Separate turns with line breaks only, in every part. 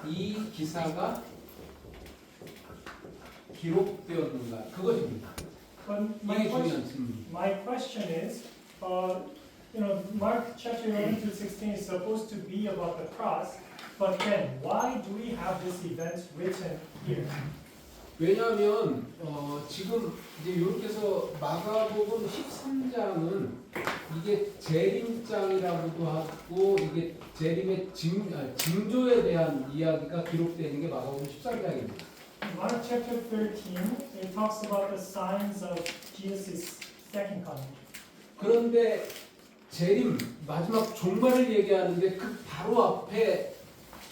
이 기사가 기록되었는가 그것입니다.
But
이게 중요한
my question is, Mark chapter 11 to 16 is supposed to be about the cross, but then why do we have this event written here?
왜냐하면 지금 이제 이렇게 해서 마가복음 13장은 이게 재림장이라고도 하고 이게 재림의 징조에 대한 이야기가 기록되는 게 마가복음 13장입니다.
Mark chapter 13, it talks about the signs of Jesus' second coming.
그런데 재림 마지막 종말을 얘기하는데 그 바로 앞에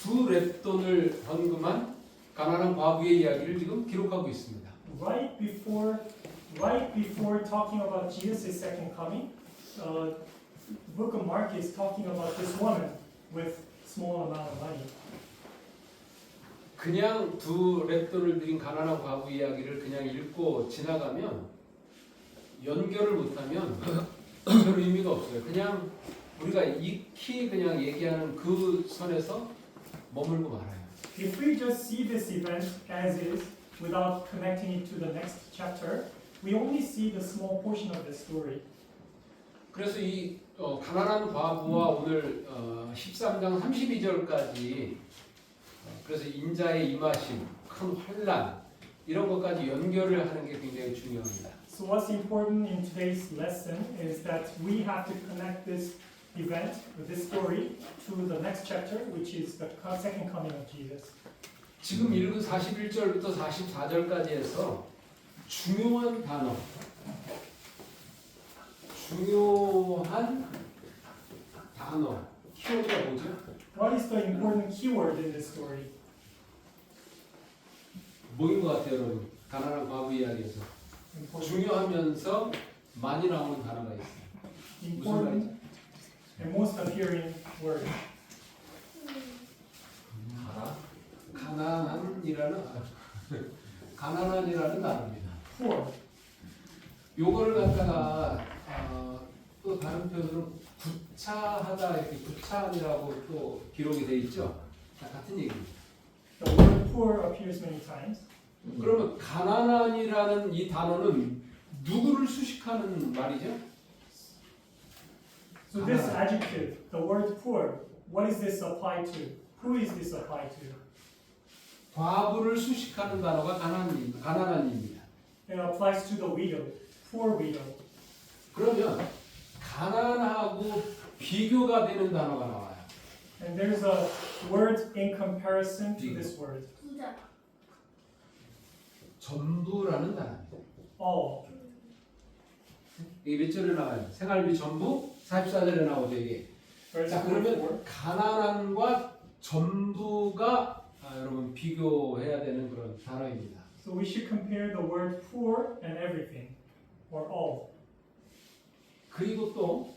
두 랩돈을 헌금한 가난한 과부의 이야기를 지금 기록하고 있습니다.
Right before talking about Jesus' second coming, Book of Mark is talking about this woman with small amount of money.
그냥 두 랩돈을 드린 가난한 과부 이야기를 그냥 읽고 지나가면 연결을 못하면 별 의미가 없어요. 그냥 우리가 익히 그냥 얘기하는 그 선에서 머물고 말아요.
If we just see this event as is without connecting it to the next chapter, we only see the small portion of the story.
그래서 이 가난한 과부와 오늘 13장 32절까지 그래서 인자의 임하심, 큰 환난 이런 것까지 연결을 하는 게 굉장히 중요합니다.
So what's important in today's lesson is that we have to connect this event, this story, to the next chapter, which is the second coming of Jesus.
지금 읽은 41절부터 44절까지 해서 중요한 단어, 키워드가 뭐죠?
What is the important keyword in this story?
뭐인 것 같아요, 여러분? 가난한 과부 이야기에서 중요하면서 많이 나오는 단어가 있어요. 무슨 말이죠?
And most appearing word.
가난한이라는 단어입니다.
Poor.
요거를 갖다가 또 다른 표현으로 구차하다 이렇게 구차함이라고 또 기록이 돼 있죠. 같은 얘기입니다.
The word poor appears many times.
그러면 가난한이라는 이 단어는 누구를 수식하는 말이죠?
So this adjective, the word poor, what is this applied to? Who is this applied to?
과부를 수식하는 단어가 가난한입니다.
It applies to the widow, poor widow.
그러면 가난하고 비교가 되는 단어가 나와요.
And there's a word in comparison to this word.
전부라는 단어입니다.
All.
이게 몇 절에 나와요? 생활비 전부 44절에 나오죠 이게.
Verse
자
44.
그러면 가난한과 전부가 여러분 비교해야 되는 그런 단어입니다.
So we should compare the word poor and everything, or all.
그리고 또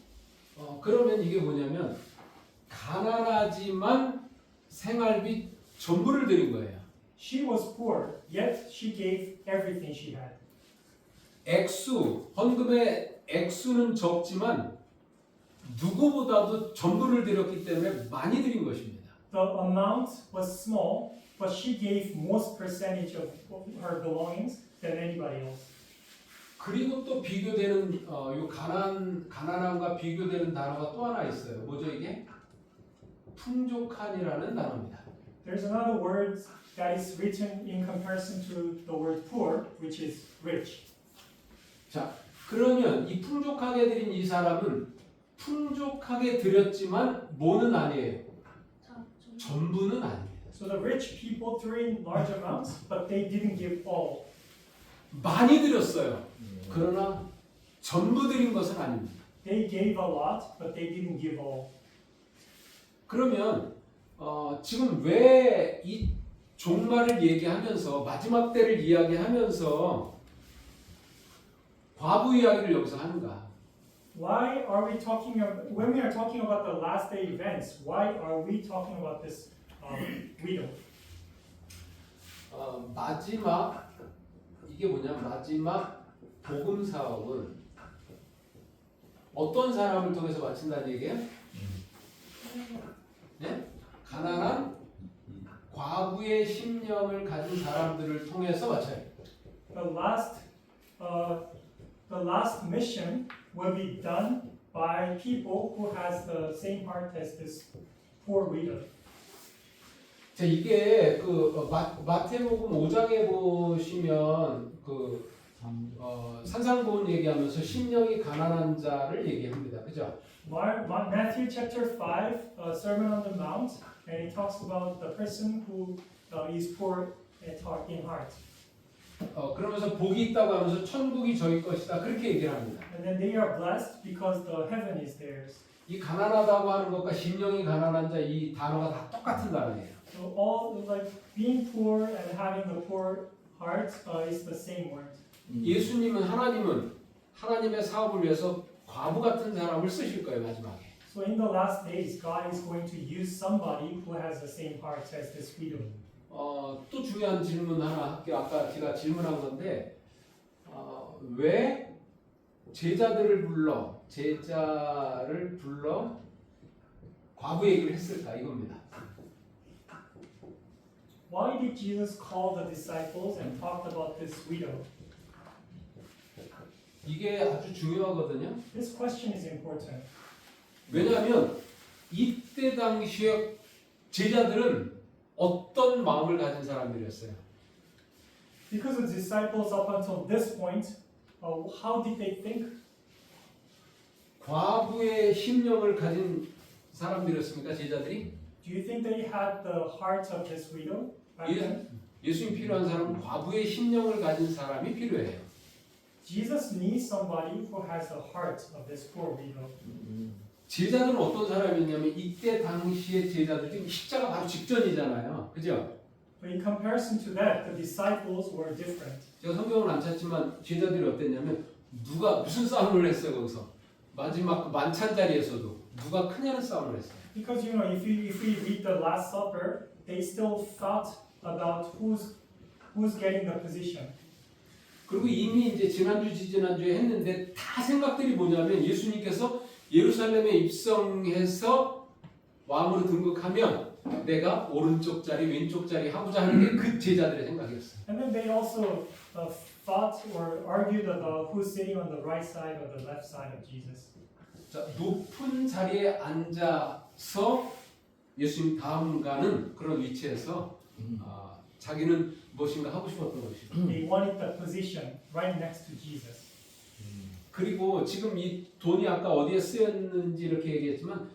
그러면 이게 뭐냐면 가난하지만 생활비 전부를 드린 거예요.
She was poor, yet she gave everything she had.
헌금의 액수는 적지만 누구보다도 전부를 드렸기 때문에 많이 드린 것입니다.
The amount was small, but she gave most percentage of her belongings than anybody else.
그리고 또 비교되는 요 가난함과 비교되는 단어가 또 하나 있어요. 뭐죠 이게? 풍족한이라는 단어입니다.
There's another word that is written in comparison to the word poor, which is rich.
자, 그러면 이 풍족하게 드린 이 사람은 풍족하게 드렸지만 뭐는 아니에요. 전부는 아닙니다.
So the rich people threw in large amounts, but they didn't give all.
많이 드렸어요. 그러나 전부 드린 것은 아닙니다.
They gave a lot, but they didn't give all.
그러면 지금 왜 이 종말을 얘기하면서 마지막 때를 이야기하면서 과부 이야기를 여기서 하는가?
Why are we talking about, when we are talking about the last day events, why are we talking about this widow?
마지막 이게 뭐냐? 마지막 복음 사역은 어떤 사람을 통해서 마친다는 얘기예요? 네? 가난한 과부의 심령을 가진 사람들을 통해서 맞춰요.
The last mission will be done by people who has the same heart as this poor widow.
자, 이게 마태복음 5장에 보시면 산상보훈 얘기하면서 심령이 가난한 자를 얘기합니다. 그죠?
Matthew chapter 5, Sermon on the Mount, and it talks about the person who is poor in heart.
그러면서 복이 있다고 하면서 천국이 저희 것이다. 그렇게 얘기를 합니다.
And then they are blessed because the heaven is theirs.
이 가난하다고 하는 것과 심령이 가난한 자 이 단어가 다 똑같은 단어예요.
So all like being poor and having a poor heart is the same word.
예수님은 하나님의 사업을 위해서 과부 같은 사람을 쓰실 거예요, 마지막에.
So in the last days, God is going to use somebody who has the same heart as this widow.
또 중요한 질문 하나 할게요. 아까 제가 질문한 건데 왜 제자를 불러 과부 얘기를 했을까 이겁니다.
Why did Jesus call the disciples and talked about this widow?
이게 아주 중요하거든요.
This question is important.
왜냐하면 이때 당시에 제자들은 어떤 마음을 가진 사람들이었어요?
Because the disciples up until this point, how did they think?
과부의 심령을 가진 사람들이었습니까, 제자들이?
Do you think they had the heart of this widow back then?
예수님 필요한 사람은 과부의 심령을 가진 사람이 필요해요.
Jesus needs somebody who has the heart of this poor widow.
제자들은 어떤 사람이냐면 이때 당시의 제자들 지금 십자가 바로 직전이잖아요. 그죠?
But in comparison to that, the disciples were different.
제가 성경을 안 찾지만 제자들이 어땠냐면 누가 무슨 싸움을 했어요 거기서 마지막 만찬 자리에서도 누가 크냐는 싸움을 했어요.
Because you know, if we read the Last Supper, they still thought about who's getting the position.
그리고 이미 이제 지난주 지지난주에 했는데 다 생각들이 뭐냐면 예수님께서 예루살렘에 입성해서 왕으로 등극하면 내가 오른쪽 자리 왼쪽 자리 하고자 하는 게 그 제자들의 생각이었어요.
And then they also thought or argued about who's sitting on the right side or the left side of Jesus.
자, 높은 자리에 앉아서 예수님 다음 가는 그런 위치에서 자기는 무엇인가 하고 싶었던 것이죠.
They wanted the position right next to Jesus.
그리고 지금 이 돈이 아까 어디에 쓰였는지 이렇게 얘기했지만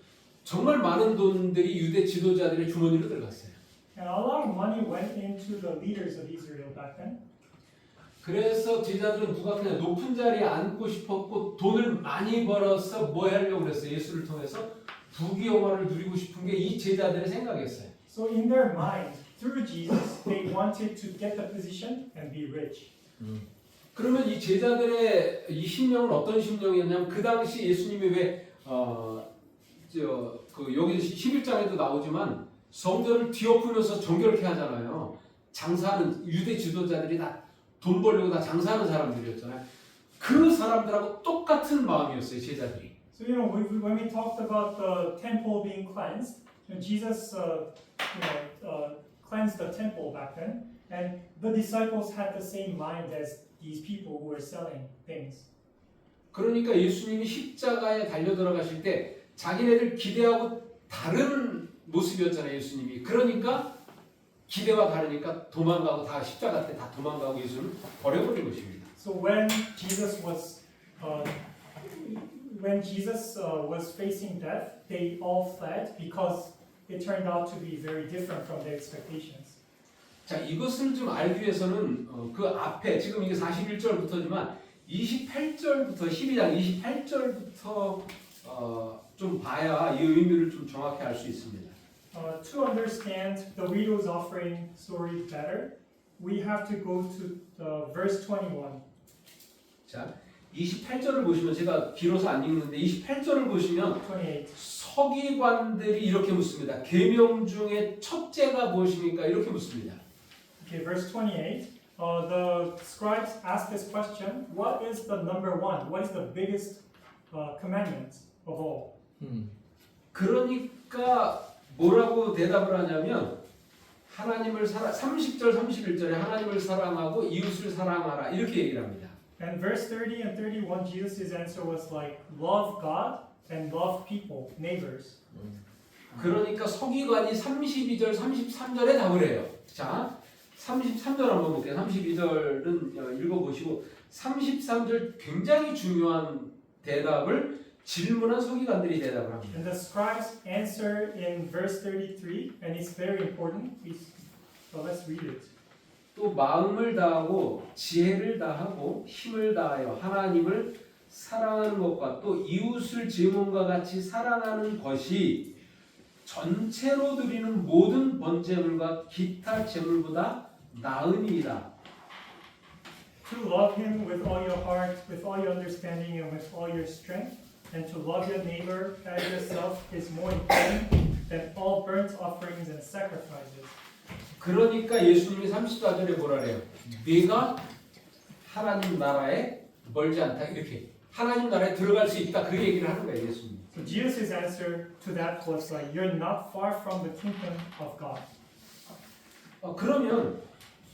정말 많은 돈들이 유대 지도자들의 주머니로 들어갔어요.
And a lot of money went into the leaders of Israel back then.
그래서 제자들은 누가 그냥 높은 자리에 앉고 싶었고 돈을 많이 벌어서 뭐 하려고 그랬어요. 예수를 통해서 부귀영화를 누리고 싶은 게 이 제자들의 생각이었어요.
So in their mind, through Jesus, they wanted to get the position and be rich.
그러면 이 제자들의 이 심령은 어떤 심령이었냐면 그 당시 예수님이 왜 여기 11장에도 나오지만 성전을 뒤엎으면서 정결케 하잖아요. 장사하는 유대 지도자들이 다 돈 벌려고 다 장사하는 사람들이었잖아요. 그 사람들하고 똑같은 마음이었어요, 제자들이.
So you know, when we talked about the temple being cleansed, Jesus, cleansed the temple back then, and the disciples had the same mind as these people who were selling things.
그러니까 예수님이 십자가에 달려 들어가실 때 자기네들 기대하고 다른 모습이었잖아요, 예수님이. 그러니까 기대와 다르니까 도망가고 다 십자가 때 다 도망가고 예수를 버려버린 것입니다.
So when Jesus was facing death, they all fled because it turned out to be very different from their expectations.
자, 이것을 좀 알기 위해서는 그 앞에 지금 이게 41절부터지만 28절부터 12장 28절부터 좀 봐야 이 의미를 좀 정확히 알 수 있습니다.
To understand the widow's offering story better, we have to go to verse 21.
자, 28절을 보시면 제가 길어서 안 읽는데 28절을 보시면
28.
서기관들이 이렇게 묻습니다. 계명 중에 첫째가 무엇입니까? 이렇게 묻습니다.
Okay, verse 28. The scribes ask this question: what is the number one? What is the biggest commandment of all?
그러니까 뭐라고 대답을 하냐면 하나님을 30절 31절에 하나님을 사랑하고 이웃을 사랑하라 이렇게 얘기를 합니다.
And verse 30 and 31, Jesus' answer was like, love God and love people, neighbors.
그러니까 서기관이 32절 33절에 답을 해요. 자 33절 한번 볼게요. 32절은 읽어보시고 33절 굉장히 중요한 대답을 질문한 서기관들이 대답을 합니다.
And the scribes answer in verse 33, and it's very important. Let's read it.
또 마음을 다하고 지혜를 다하고 힘을 다하여 하나님을 사랑하는 것과 또 이웃을 제 몸과 같이 사랑하는 것이 전체로 드리는 모든 번제물과 기타 제물보다 나으니이다.
To love him with all your heart, with all your understanding, and with all your strength, and to love your neighbor as yourself is more important than all burnt offerings and sacrifices.
그러니까 예수님이 34절에 뭐라 그래요? 네가 하나님 나라에 멀지 않다 이렇게 하나님 나라에 들어갈 수 있다 그 얘기를 하는 거예요 예수님.
So Jesus' answer to that was like, you're not far from the kingdom of God.
그러면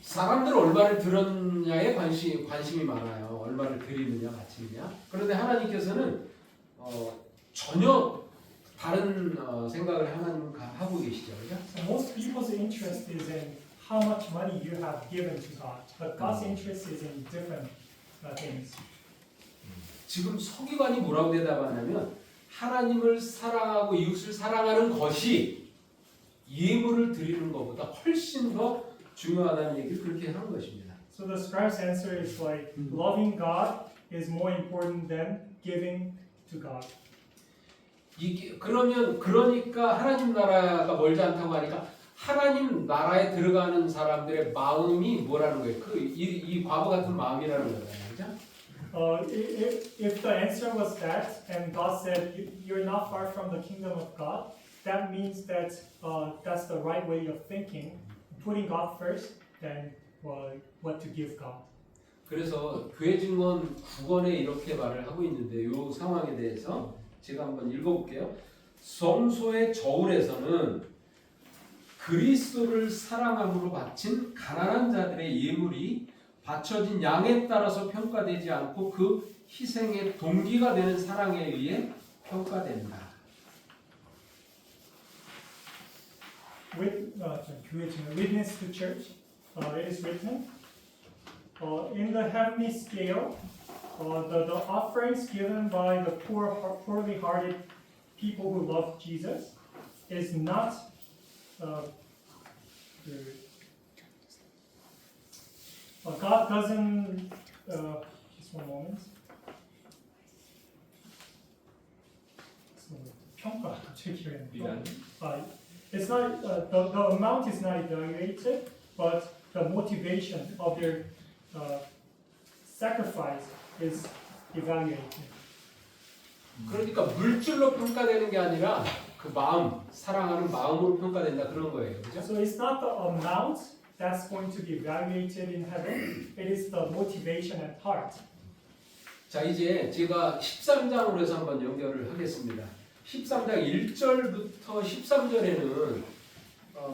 사람들 얼마를 들었냐에 관심이 많아요. 얼마를 드리느냐 바치느냐. 그런데 하나님께서는 전혀 다른 생각을 하나님 하고 계시죠, 그죠?
So most people's interest is in how much money you have given to God, but God's interest is in different things.
지금 서기관이 뭐라고 대답하냐면 하나님을 사랑하고 이웃을 사랑하는 것이 예물을 드리는 것보다 훨씬 더 중요하다는 얘기를 그렇게 하는 것입니다.
So the scribe's answer is like, loving God is more important than giving to God.
그러니까 하나님 나라가 멀지 않다고 하니까 하나님 나라에 들어가는 사람들의 마음이 뭐라는 거예요? 이 과거 같은 마음이라는 거잖아요, 그죠?
If the answer was that, and God said you're not far from the kingdom of God, that means that that's the right way of thinking, putting God first, then what to give God.
그래서 교회 증언 9권에 이렇게 말을 하고 있는데 이 상황에 대해서 제가 한번 읽어볼게요. 성소의 저울에서는 그리스도를 사랑함으로 바친 가난한 자들의 예물이 바쳐진 양에 따라서 평가되지 않고 그 희생의 동기가 되는 사랑에 의해 평가된다.
Witness to church, it is written, in the heavenly scale, the offerings given by the poorly hearted people who love Jesus is not God doesn't just one moment. 평가 it's not the amount is not evaluated, but the motivation of their sacrifice is evaluated.
그러니까 물질로 평가되는 게 아니라 그 마음, 사랑하는 마음으로 평가된다 그런 거예요, 그죠?
So it's not the amount that's going to be evaluated in heaven. It is the motivation at heart.
자, 이제 제가 13장으로 해서 한번 연결을 하겠습니다. 13장 1절부터 13절에는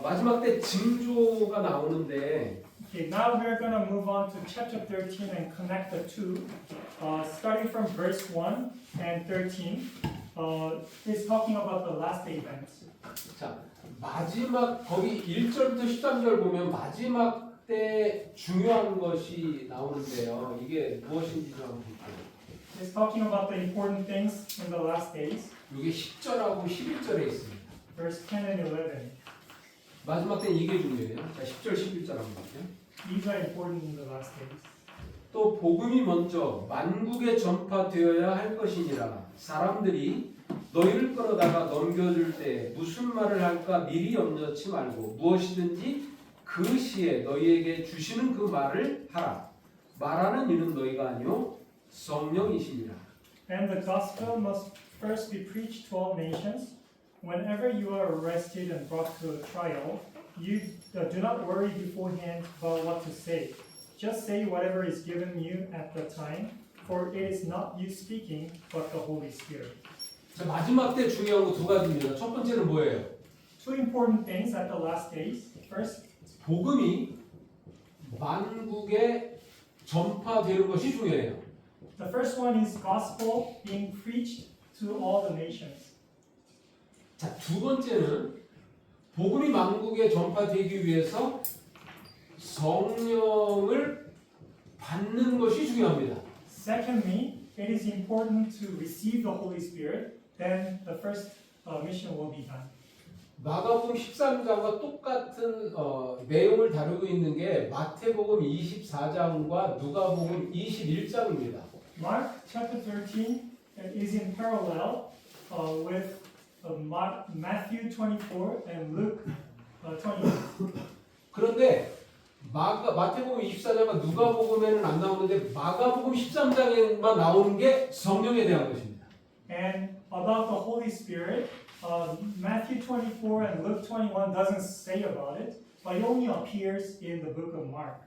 마지막 때 징조가 나오는데
Okay, now we're going to move on to chapter 13 and connect the two. Starting from verse 1 and 13, it's talking about the last day events.
자, 마지막 거기 1절부터 13절 보면 마지막 때 중요한 것이 나오는데요. 이게 무엇인지 좀 한번 볼게요.
It's talking about the important things in the last days.
이게 10절하고 11절에 있습니다.
Verse 10 and 11.
마지막 때는 이게 중요해요. 자, 10절, 11절 한번 볼게요.
These are important in the last days.
또 복음이 먼저 만국에 전파되어야 할 것이니라. 사람들이 너희를 끌어다가 넘겨줄 때 무슨 말을 할까 미리 염려치 말고 무엇이든지 그 시에 너희에게 주시는 그 말을 하라. 말하는 이는 너희가 아니요 성령이시니라.
And the gospel must first be preached to all nations. Whenever you are arrested and brought to a trial, you do not worry beforehand about what to say. Just say whatever is given you at the time, for it is not you speaking, but the Holy Spirit.
자, 마지막 때 중요한 거 두 가지입니다. 첫 번째는 뭐예요?
two important things at the last days. First,
복음이 만국에 전파되는 것이 중요해요.
the first one is gospel being preached to all the nations.
자, 두 번째는 복음이 만국에 전파되기 위해서 성령을 받는 것이 중요합니다.
Secondly, it is important to receive the Holy Spirit. Then the first mission will be done.
마가복음 13장과 똑같은 내용을 다루고 있는 게 마태복음 24장과 누가복음 21장입니다.
Mark chapter 13 is in parallel with Matthew 24 and Luke 22.
그런데 마태복음 24장과 누가복음에는 안 나오는데 마가복음 13장에만 나오는 게 성령에 대한 것입니다.
And about the Holy Spirit, Matthew 24 and Luke 21 doesn't say about it, but it only appears in the book of Mark.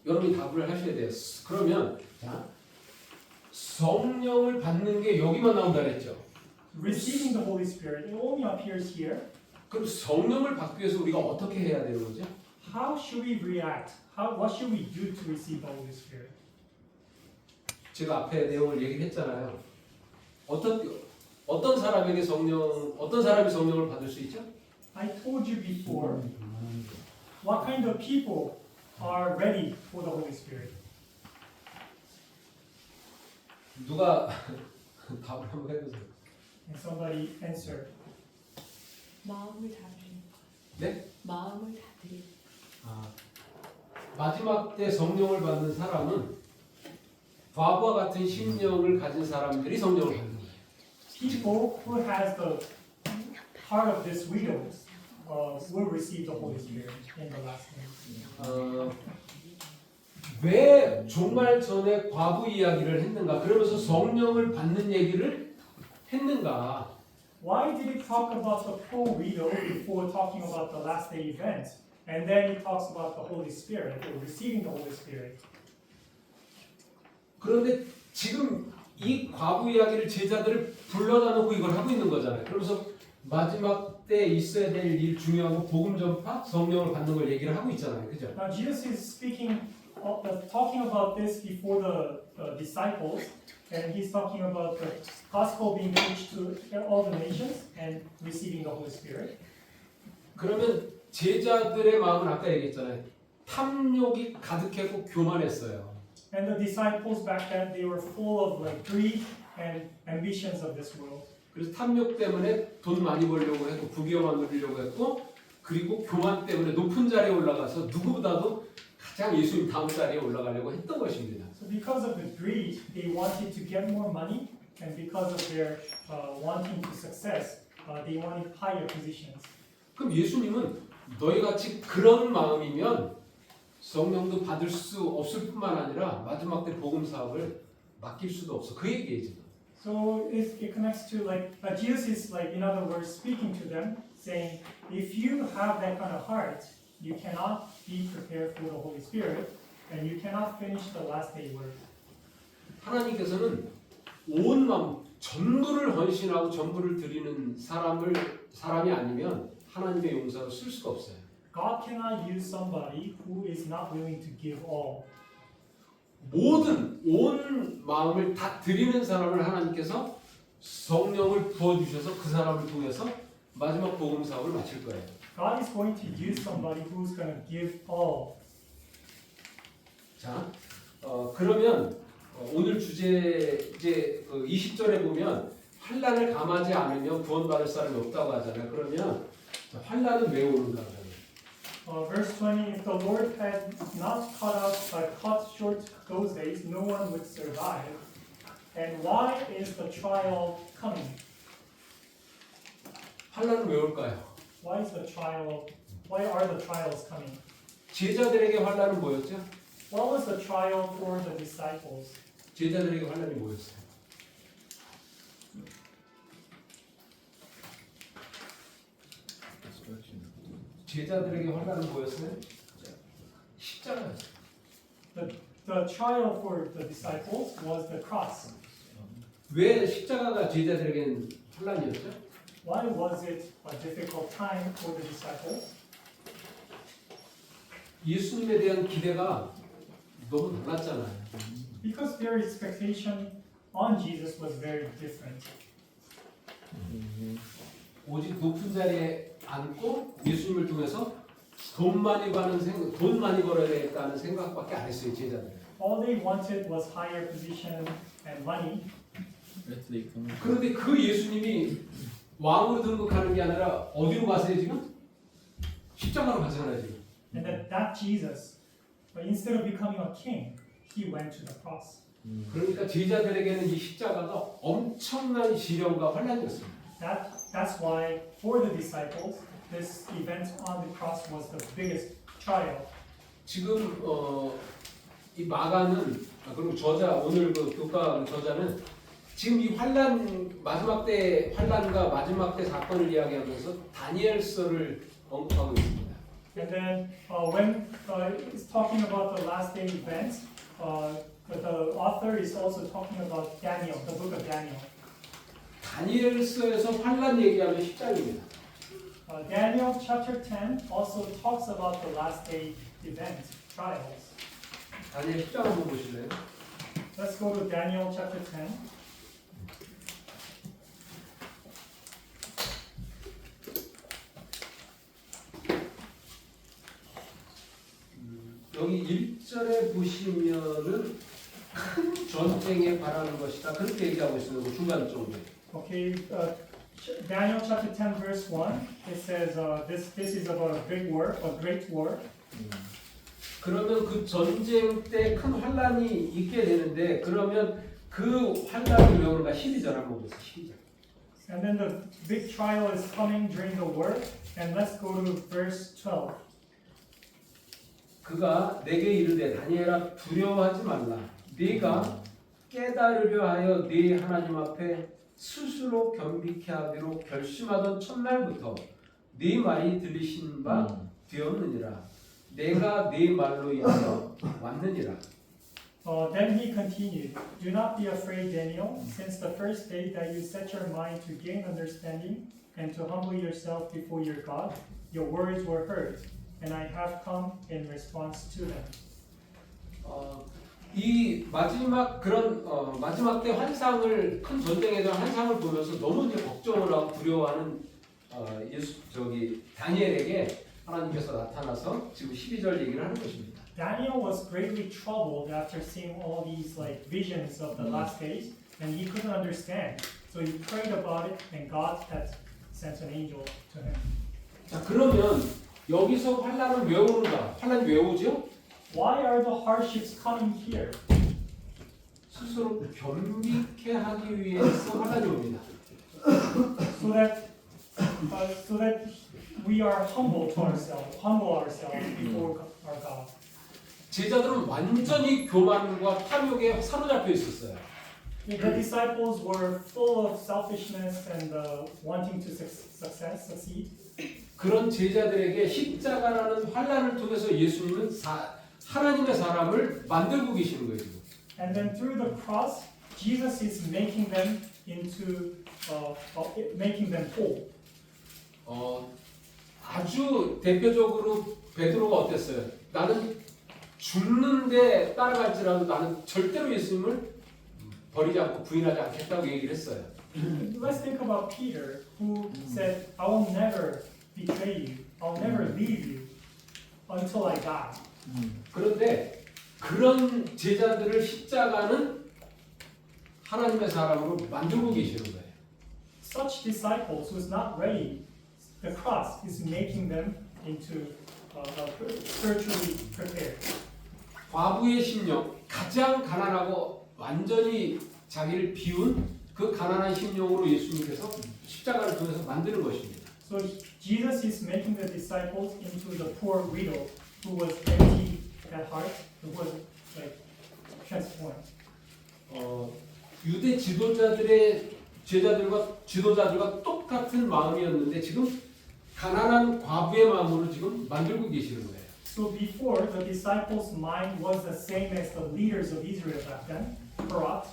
여러분이 답을 하셔야 돼요. 그러면 자, 성령을 받는 게 여기만 나온다 그랬죠.
Receiving the Holy Spirit, it only appears here.
그럼 성령을 받기 위해서 우리가 어떻게 해야 되는 거죠?
How should we react? What should we do to receive the Holy Spirit?
제가 앞에 내용을 얘기했잖아요. 어떤 사람이 성령을 받을 수 있죠?
I told you before, what kind of people are ready for the Holy Spirit?
누가 답을 한번 해보세요.
And somebody answered.
마음을 다 드리는 것.
네?
마음을 다 드리는 것.
마지막 때 성령을 받는 사람은 바보와 같은 심령을 가진 사람들이 성령을 받는 거예요.
People who has the heart of this widow will receive the Holy Spirit in the last days.
왜 종말 전에 과부 이야기를 했는가? 그러면서 성령을 받는 얘기를 했는가?
Why did it talk about the poor widow before talking about the last day event? And then it talks about the Holy Spirit, or receiving the Holy Spirit.
그런데 지금 이 과부 이야기를 제자들을 불러다 놓고 이걸 하고 있는 거잖아요. 그러면서 마지막 때 있어야 될 일 중요한 거 복음 전파, 성령을 받는 걸 얘기를 하고 있잖아요. 그죠?
Now Jesus is speaking, talking about this before the disciples, and he's talking about the gospel being preached to all the nations and receiving the Holy Spirit.
그러면 제자들의 마음은 아까 얘기했잖아요. 탐욕이 가득했고 교만했어요.
And the disciples back then, they were full of like greed and ambitions of this world.
그래서 탐욕 때문에 돈 많이 벌려고 했고 부귀영화 누리려고 했고 그리고 교만 때문에 높은 자리에 올라가서 누구보다도 가장 예수님 다음 자리에 올라가려고 했던 것입니다.
So because of the greed, they wanted to get more money, and because of their wanting to success, they wanted higher positions.
그럼 예수님은 너희 같이 그런 마음이면 성령도 받을 수 없을 뿐만 아니라 마지막 때 복음 사업을 맡길 수도 없어. 그 얘기예요 지금.
So it connects to like Jesus is like in other words speaking to them, saying, if you have that kind of heart, you cannot be prepared for the Holy Spirit, and you cannot finish the last day work.
하나님께서는 온 마음 전부를 헌신하고 전부를 드리는 사람이 아니면 하나님의 용사로 쓸 수가 없어요.
God cannot use somebody who is not willing to give all.
모든 온 마음을 다 드리는 사람을 하나님께서 성령을 부어 주셔서 그 사람을 통해서 마지막 복음 사업을 마칠 거예요.
God is going to use somebody who's going to give all.
자, 그러면 오늘 주제 이제 20절에 보면 환난을 감하지 않으면 구원받을 사람이 없다고 하잖아요. 그러면 환난은 왜 오는가 그러면?
Verse 20, if the Lord had not cut short those days, no one would survive. And why is the trial coming?
환난은 왜 올까요?
Why are the trials coming?
제자들에게 환난은 뭐였죠?
What was the trial for the disciples?
제자들에게 환난이 뭐였어요? 제자들에게 환난은 뭐였어요? 십자가였어요.
The trial for the disciples was the cross.
왜 십자가가 제자들에게는 환난이었죠?
Why was it a difficult time for the disciples?
예수님에 대한 기대가 너무 낮았잖아요.
Because their expectation on Jesus was very different.
오직 높은 자리에 앉고 예수님을 통해서 돈 많이 벌어야겠다는 생각밖에 안 했어요, 제자들.
All they wanted was higher position and money.
그런데 그 예수님이 왕으로 등극하는 게 아니라 어디로 가세요 지금? 십자가로 가잖아요 지금.
And that Jesus, but instead of becoming a king, he went to the cross.
그러니까 제자들에게는 이 십자가가 엄청난 시련과 환란이었습니다.
That's why for the disciples, this event on the cross was the biggest trial.
지금 이 마가는 그리고 저자 오늘 그 교과 저자는 지금 이 마지막 때 환란과 마지막 때 사건을 이야기하면서 다니엘서를 언급하고 있습니다.
And then when it's talking about the last day events, the author is also talking about Daniel, the book of Daniel.
다니엘서에서 환란 얘기하면 10장입니다.
Daniel chapter 10 also talks about the last day event, trials.
다니엘 10장 한번 보실래요?
Let's go to Daniel chapter 10.
여기 1절에 보시면은 큰 전쟁에 바라는 것이다. 그렇게 얘기하고 있어요. 그 중간 쪽에.
Okay, Daniel chapter 10 verse 1, it says this is about a big war, a great war.
그러면 그 전쟁 때 큰 환란이 있게 되는데 그러면 그 환란이 왜 오는가? 12절 한번 보세요. 12절.
And then the big trial is coming during the war, and let's go to verse 12.
그가 내게 이르되 다니엘아 두려워하지 말라. 네가 깨달으려 하여 네 하나님 앞에 스스로 겸비케 하기로 결심하던 첫날부터 네 말이 들리신 바 되었느니라. 내가 네 말로 인하여 왔느니라.
Then he continued, "Do not be afraid, Daniel, since the first day that you set your mind to gain understanding and to humble yourself before your God, your words were heard, and I have come in response to them."
이 마지막 그런 마지막 때 환상을 큰 전쟁에 대한 환상을 보면서 너무 이제 걱정을 하고 두려워하는 다니엘에게 하나님께서 나타나서 지금 12절 얘기를 하는 것입니다.
Daniel was greatly troubled after seeing all these like visions of the last days, and he couldn't understand. So he prayed about it, and God had sent an angel to him.
자 그러면 여기서 환란은 왜 오는가? 환란이 왜 오죠?
Why are the hardships coming here?
스스로 겸비케 하기 위해서 환란이 옵니다.
So that we are humble ourselves before our God.
제자들은 완전히 교만과 탐욕에 사로잡혀 있었어요.
The disciples were full of selfishness and wanting to succeed.
그런 제자들에게 십자가라는 환란을 통해서 예수님은 하나님의 사람을 만들고 계시는 거예요. 지금.
And then through the cross, Jesus is making them whole.
아주 대표적으로 베드로가 어땠어요? 나는 죽는데 따라갈지라도 나는 절대로 예수님을 버리지 않고 부인하지 않겠다고 얘기를 했어요.
Let's think about Peter, who said, "I will never betray you. I'll never leave you until I die."
그런데 그런 제자들을 십자가는 하나님의 사람으로 만들고 계시는 거예요.
Such disciples who's not ready, the cross is making them into spiritually prepared.
과부의 심령, 가장 가난하고 완전히 자기를 비운 그 가난한 심령으로 예수님께서 십자가를 통해서 만드는 것입니다.
So Jesus is making the disciples into the poor widow who was empty at heart, who was like transformed.
유대 지도자들과 똑같은 마음이었는데 지금 가난한 과부의 마음으로 지금 만들고 계시는 거예요.
So before, the disciples' mind was the same as the leaders of Israel back then, corrupt.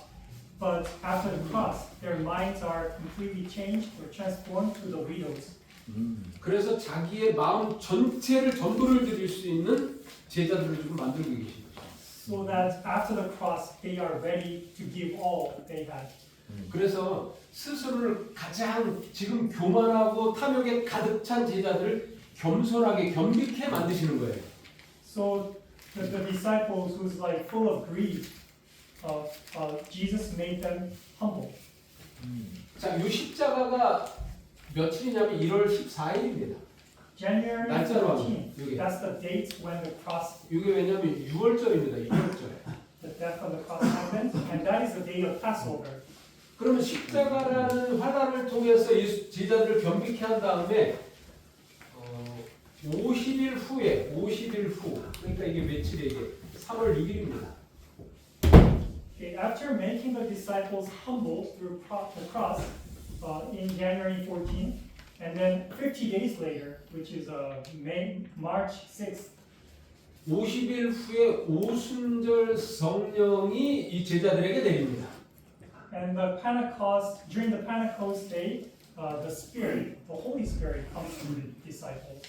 But after the cross, their minds are completely changed or transformed to the widows.
그래서 자기의 마음 전체를 전부를 드릴 수 있는 제자들을 지금 만들고 계신 거죠.
So that after the cross, they are ready to give all that they had.
그래서 스스로를 가장 지금 교만하고 탐욕에 가득 찬 제자들을 겸손하게 겸비케 만드시는 거예요.
So the disciples who's like full of greed, Jesus made them humble.
자, 이 십자가가 며칠이냐면 1월 14일입니다.
January
날짜로
14th,
이게.
that's the date when the cross,
이게 왜냐면 6월절입니다. 6월절.
the death of the cross happened, and that is the day of Passover.
그러면 십자가라는 환란을 통해서 이 제자들을 겸비케 한 다음에 50일 후에 50일 후 그러니까 이게 며칠이에요? 이게 3월 6일입니다.
Okay, after making the disciples humble through the cross in January 14th, and then 50 days later, which is March 6th,
50일 후에 오순절 성령이 이 제자들에게 내립니다.
and during the Pentecost day, the Spirit, the Holy Spirit, comes to the disciples.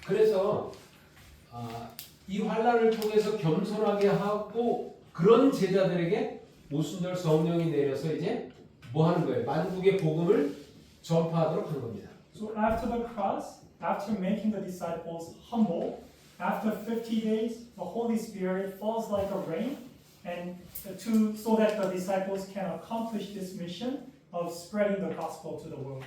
그래서 이 환란을 통해서 겸손하게 하고 그런 제자들에게 오순절 성령이 내려서 이제 뭐 하는 거예요? 만국의 복음을 전파하도록 한 겁니다.
So after the cross, after making the disciples humble, after 50 days, the Holy Spirit falls like a rain, and so that the disciples can accomplish this mission of spreading the gospel to the world.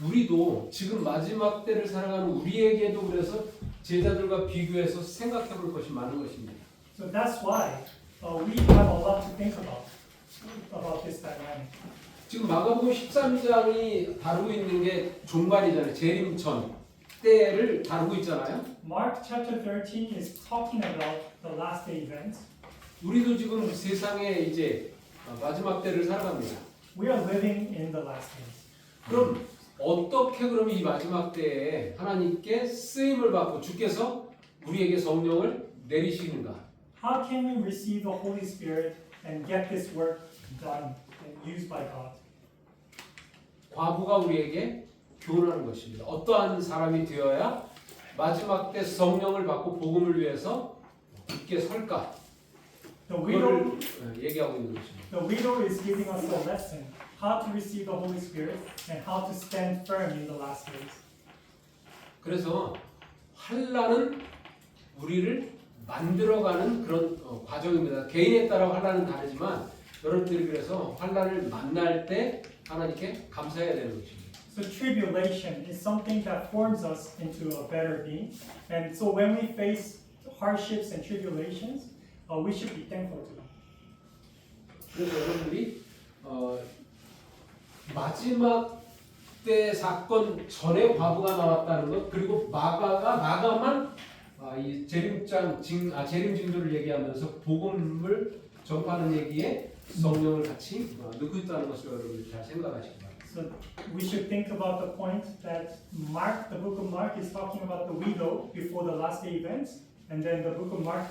우리도 지금 마지막 때를 살아가는 우리에게도 그래서 제자들과 비교해서 생각해 볼 것이 많은 것입니다.
So that's why we have a lot to think about this dynamic.
지금 마가복음 13장이 다루고 있는 게 종말이잖아요. 재림 전 때를 다루고 있잖아요.
Mark chapter 13 is talking about the last day events.
우리도 지금 세상에 이제 마지막 때를 살아갑니다.
We are living in the last days.
그럼 어떻게 그럼 이 마지막 때에 하나님께 쓰임을 받고 주께서 우리에게 성령을 내리시는가?
How can we receive the Holy Spirit and get this work done and used by God?
과부가 우리에게 교훈하는 것입니다. 어떠한 사람이 되어야 마지막 때 성령을 받고 복음을 위해서 굳게 설까?
The widow,
그거를 얘기하고 있는 것입니다.
the widow is giving us a lesson how to receive the Holy Spirit and how to stand firm in the last days.
그래서 환란은 우리를 만들어가는 그런 과정입니다. 개인에 따라 환란은 다르지만 여러분들이 그래서 환란을 만날 때 하나님께 감사해야 되는 것입니다.
So tribulation is something that forms us into a better being, and so when we face hardships and tribulations, we should be thankful to them.
그래서 여러분들이 마지막 때 사건 전에 과부가 나왔다는 것 그리고 마가만 이 재림 징조를 얘기하면서 복음을 전파하는 얘기에 성령을 같이 넣고 있다는 것을 여러분들 잘 생각하시기 바랍니다.
So we should think about the point that Mark, the book of Mark, is talking about the widow before the last day events, and then the book of Mark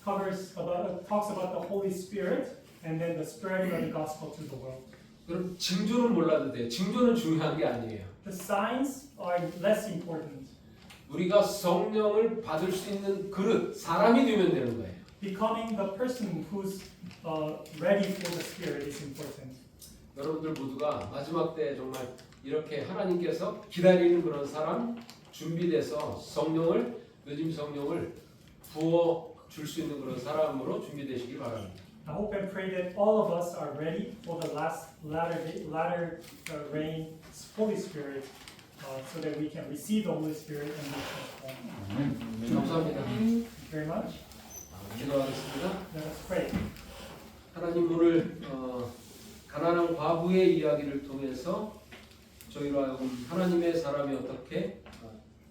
talks about the Holy Spirit, and then the spreading of the gospel to the world.
그럼 징조는 몰라도 돼요. 징조는 중요한 게 아니에요.
The signs are less important.
우리가 성령을 받을 수 있는 그릇, 사람이 되면 되는 거예요.
Becoming the person who's ready for the Spirit is important.
여러분들 모두가 마지막 때 정말 이렇게 하나님께서 기다리는 그런 사람 준비돼서 늦은 성령을 부어 줄 수 있는 그런 사람으로 준비되시길 바랍니다.
I hope and pray that all of us are ready for the latter rain Holy Spirit, so that we can receive the Holy Spirit and be transformed.
감사합니다.
Thank you very much.
기도하겠습니다.
Let us pray.
하나님 오늘 가난한 과부의 이야기를 통해서 저희로 하여금 하나님의 사람이 어떻게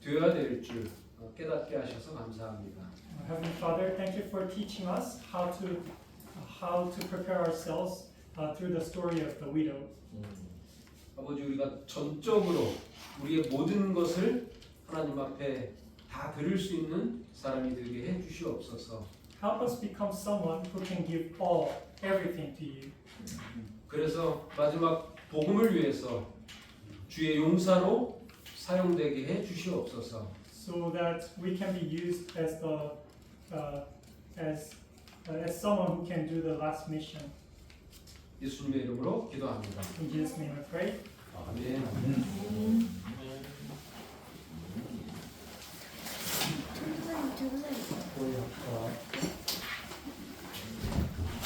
되어야 될 줄 깨닫게 하셔서 감사합니다.
Heavenly Father, thank you for teaching us how to prepare ourselves through the story of the widow.
아버지 우리가 전적으로 우리의 모든 것을 하나님 앞에 다 드릴 수 있는 사람이 되게 해 주시옵소서.
Help us become someone who can give all, everything to you.
그래서 마지막 복음을 위해서 주의 용사로 사용되게 해 주시옵소서.
So that we can be used as as someone who can do the last mission.
예수님의 이름으로 기도합니다.
In Jesus' name I pray.
아멘.